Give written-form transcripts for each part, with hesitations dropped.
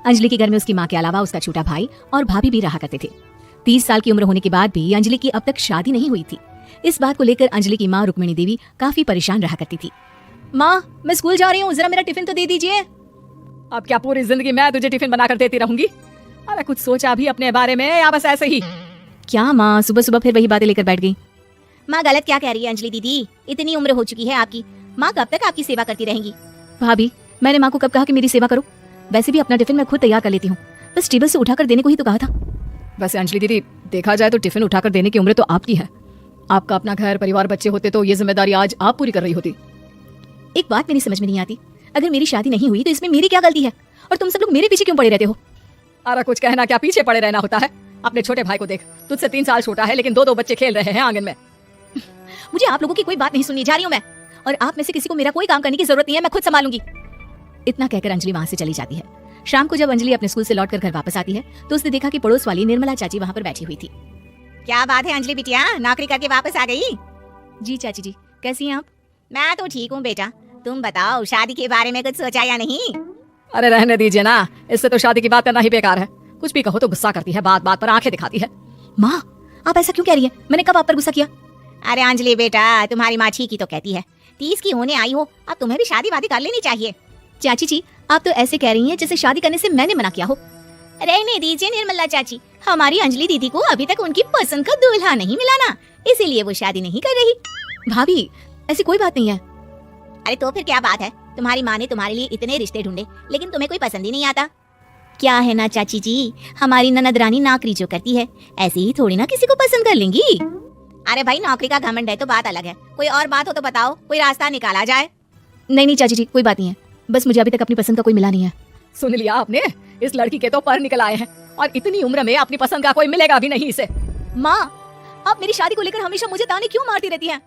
अंजलि के घर में उसकी माँ के अलावा उसका छोटा भाई और भाभी भी रहा करते थे। 30 साल की उम्र होने के बाद भी अंजलि की अब तक शादी नहीं हुई थी। इस बात को लेकर अंजलि की माँ रुक्मिणी देवी काफी परेशान रहा करती थी। माँ, मैं स्कूल जा रही हूँ, जरा मेरा टिफिन तो दे दीजिए। अब क्या पूरी जिंदगी मैं तुझे टिफिन बनाकर देती रहूंगी? अरे कुछ सोचा भी अपने बारे में या बस ऐसे ही? क्या माँ, सुबह सुबह फिर वही बातें लेकर बैठ गई। माँ गलत क्या कह रही है अंजलि दीदी? इतनी उम्र हो चुकी है आपकी, माँ कब तक आपकी सेवा करती रहेंगी? भाभी, मैंने माँ को कब कहा कि मेरी सेवा करो? वैसे भी अपना टिफिन मैं खुद तैयार कर लेती हूँ, बस टेबल से उठाकर देने को ही तो कहा था। वैसे अंजलि दीदी, देखा जाए तो टिफिन उठाकर देने की उम्र तो आपकी है। आपका अपना घर परिवार बच्चे होते तो ये जिम्मेदारी आज आप पूरी कर रही होती। एक बात मेरी समझ में नहीं आती, अगर मेरी शादी नहीं हुई तो इसमें मेरी क्या गलती है और तुम सब लोग मेरे पीछे क्यों पड़े रहते हो? अरे कुछ कहना क्या, पीछे पड़े रहना होता है? अपने छोटे भाई को देख, तुझसे 3 साल छोटा है लेकिन 2 बच्चे खेल रहे हैं आंगन में। मुझे आप लोगों की कोई बात नहीं सुननी, जा रही हूँ मैं। और आप में से किसी को मेरा कोई काम करने की जरूरत नहीं है, मैं खुद संभालूंगी। इतना कहकर अंजलि वहां से चली जाती है। शाम को जब अंजलि अपने स्कूल से लौटकर घर वापस आती है तो उसने देखा कि पड़ोस वाली निर्मला चाची वहां पर बैठी हुई थी। क्या बात है अंजलि बिटिया, नौकरी करके वापस आ गई? जी चाची जी, कैसी हैं आप? मैं तो ठीक हूँ बेटा, तुम बताओ शादी के बारे में कुछ सोचा या नहीं? अरे रहने दीजिए ना, इससे तो शादी की बात करना ही बेकार है। कुछ भी कहो तो गुस्सा करती है, बात बात पर आंखें दिखाती है। माँ, आप ऐसा क्यों कह रही है? मैंने कब आप पर गुस्सा किया? अरे अंजलि बेटा, तुम्हारी माँ ठीक ही तो कहती है, 30 की होने आई हो, अब तुम्हें भी शादी वादी कर लेनी चाहिए। चाची जी, आप तो ऐसे कह रही हैं जैसे शादी करने से मैंने मना किया हो। रहने दीजिए निर्मला चाची, हमारी अंजलि दीदी को अभी तक उनकी पसंद का दूल्हा नहीं मिला ना, इसीलिए वो शादी नहीं कर रही। भाभी, ऐसी कोई बात नहीं है। अरे तो फिर क्या बात है, तुम्हारी माँ ने तुम्हारे लिए इतने रिश्ते ढूंढे लेकिन तुम्हें कोई पसंद ही नहीं आता। क्या है ना चाची जी, हमारी ननद रानी नौकरी जो करती है ऐसे ही थोड़ी ना किसी को पसंद कर लेंगी। अरे भाई, नौकरी का घमंड है तो बात अलग है, कोई और बात हो तो बताओ, कोई रास्ता निकाला जाए। नहीं नहीं चाची जी, कोई बात नहीं है, बस मुझे अभी तक अपनी पसंद का कोई मिला नहीं है। सुन लिया आपने, इस लड़की के तो पर निकल आए हैं और इतनी उम्र में अपनी पसंद का कोई मिलेगा भी नहीं इसे। माँ, आप मेरी शादी को लेकर हमेशा मुझे ताने क्यों मारती रहती हैं?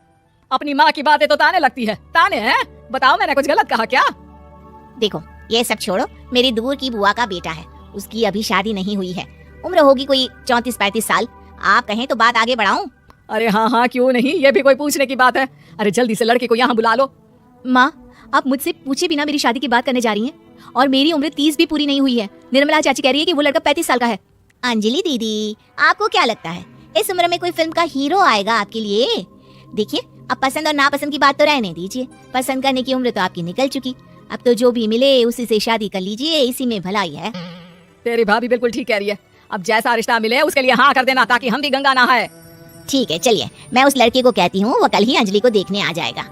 अपनी माँ की बातें तो ताने लगती है। ताने हैं? बताओ, मैंने कुछ गलत कहा क्या? देखो ये सब छोड़ो, मेरी दूर की बुआ का बेटा है, उसकी अभी शादी नहीं हुई है, उम्र होगी कोई 34-35 साल। आप कहें तो बात आगे बढ़ाऊं? अरे हाँ हाँ, क्यों नहीं, ये भी कोई पूछने की बात है। अरे जल्दी से लड़के को यहाँ बुला लो। माँ, आप मुझसे पूछे बिना मेरी शादी की बात करने जा रही हैं और मेरी उम्र 30 भी पूरी नहीं हुई है। निर्मला चाची कह रही है कि वो लड़का 35 साल का है। अंजलि दीदी, आपको क्या लगता है इस उम्र में कोई फिल्म का हीरो आएगा आपके लिए? देखिए, अब पसंद और नापसंद की बात तो रहने दीजिए, पसंद करने की उम्र तो आपकी निकल चुकी, अब तो जो भी मिले उसी से शादी कर लीजिए, इसी में भलाई है। तेरी भाभी बिल्कुल ठीक कह रही है, अब जैसा रिश्ता मिले उसके लिए हाँ कर देना ताकि हम भी गंगा नहाए। ठीक है, चलिए मैं उस लड़के को कहती हूँ, वो कल ही अंजलि को देखने आ जाएगा।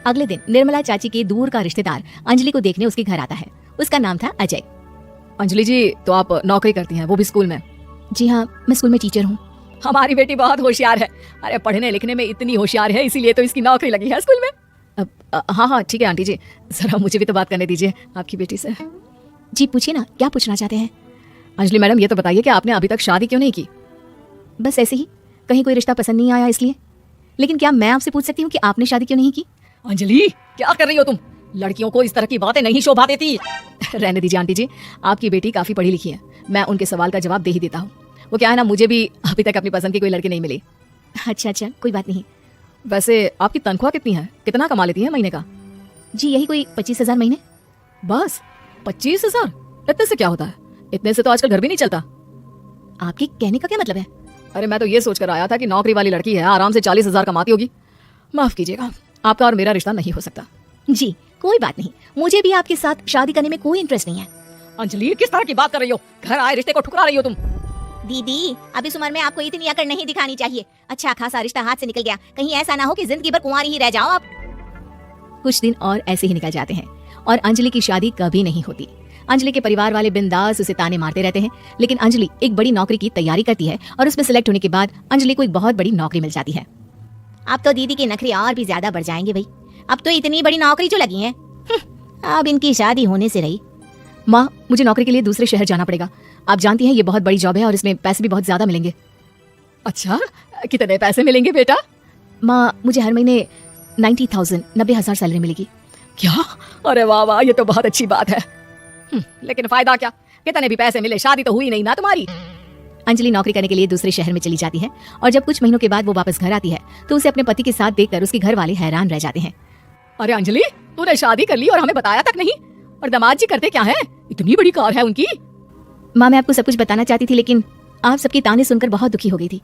अगले दिन निर्मला चाची के दूर का रिश्तेदार अंजलि को देखने उसके घर आता है। उसका नाम था अजय। अंजलि जी, तो आप नौकरी करती हैं, वो भी स्कूल में? जी हाँ, मैं स्कूल में टीचर हूँ। हमारी बेटी बहुत होशियार है। अरे पढ़ने लिखने में इतनी होशियार है, इसीलिए तो इसकी नौकरी लगी है स्कूल में। हाँ हाँ ठीक है आंटी जी, जरा मुझे भी तो बात करने दीजिए आपकी बेटी से। जी पूछिए ना, क्या पूछना चाहते हैं? अंजलि मैडम, ये तो बताइए कि आपने अभी तक शादी क्यों नहीं की? बस ऐसे ही, कहीं कोई रिश्ता पसंद नहीं आया इसलिए। लेकिन क्या मैं आपसे पूछ सकती हूँ कि आपने शादी क्यों नहीं की? अंजलि, क्या कर रही हो तुम? लड़कियों को इस तरह की बातें नहीं शोभा देती। रहने दीजिए आंटी जी, आपकी बेटी काफी पढ़ी लिखी है, मैं उनके सवाल का जवाब दे ही देता हूँ। वो क्या है ना, मुझे भी अभी तक अपनी पसंद की कोई लड़की नहीं मिली। अच्छा अच्छा, कोई बात नहीं। वैसे आपकी तनख्वाह कितनी है, कितना कमा लेती है महीने का? जी यही कोई 25,000 महीने। बस 25,000? इतने से क्या होता है? इतने से तो आजकल घर भी नहीं चलता। आपके कहने का क्या मतलब है? अरे मैं तो ये सोचकर आया था कि नौकरी वाली लड़की है, आराम से 40,000 कमाती होगी। माफ कीजिएगा, आपका और मेरा रिश्ता नहीं हो सकता। जी कोई बात नहीं, मुझे भी आपके साथ शादी करने में कोई इंटरेस्ट नहीं है। अंजलि, किस तरह की बात कर रही हो? घर आए रिश्ते को ठुकरा रही हो तुम। दीदी, अब इस उम्र में आपको इतनी अकड़ नहीं दिखानी चाहिए। अच्छा खासा रिश्ता हाथ से निकल गया, कहीं ऐसा ना हो कि जिंदगी भर कुंवारी ही रह जाओ आप। कुछ दिन और ऐसे ही निकल जाते हैं और अंजलि की शादी कभी नहीं होती। अंजलि के परिवार वाले बिंदास उसे ताने मारते रहते हैं, लेकिन अंजलि एक बड़ी नौकरी की तैयारी करती है और उसमें सिलेक्ट होने के बाद अंजलि को एक बहुत बड़ी नौकरी मिल जाती है। अब तो दीदी के नखरे और भी ज्यादा बढ़ जाएंगे भाई, अब तो इतनी बड़ी नौकरी जो लगी है, अब इनकी शादी होने से रही। माँ, मुझे नौकरी के लिए दूसरे शहर जाना पड़ेगा। आप जानती हैं ये बहुत बड़ी जॉब है और इसमें पैसे भी बहुत ज्यादा मिलेंगे। अच्छा, कितने पैसे मिलेंगे बेटा? माँ, मुझे हर महीने 90,000 सैलरी मिलेगी। क्या? अरे वाह वाह, ये तो बहुत अच्छी बात है। लेकिन फायदा क्या? कितने भी पैसे मिले, शादी तो हुई नहीं ना तुम्हारी। अंजलि नौकरी करने के लिए दूसरे शहर में चली जाती है और जब कुछ महीनों के बाद वो वापस घर आती है तो उसे अपने पति के साथ देखकर उसके घर वाले हैरान रह जाते हैं। अरे अंजलि, तूने शादी कर ली और हमें बताया तक नहीं? और दामाद जी करते क्या है? इतनी बड़ी कार है उनकी। माँ मैं आपको सब कुछ बताना चाहती थी, लेकिन आप सबकी ताने सुनकर बहुत दुखी हो गई थी।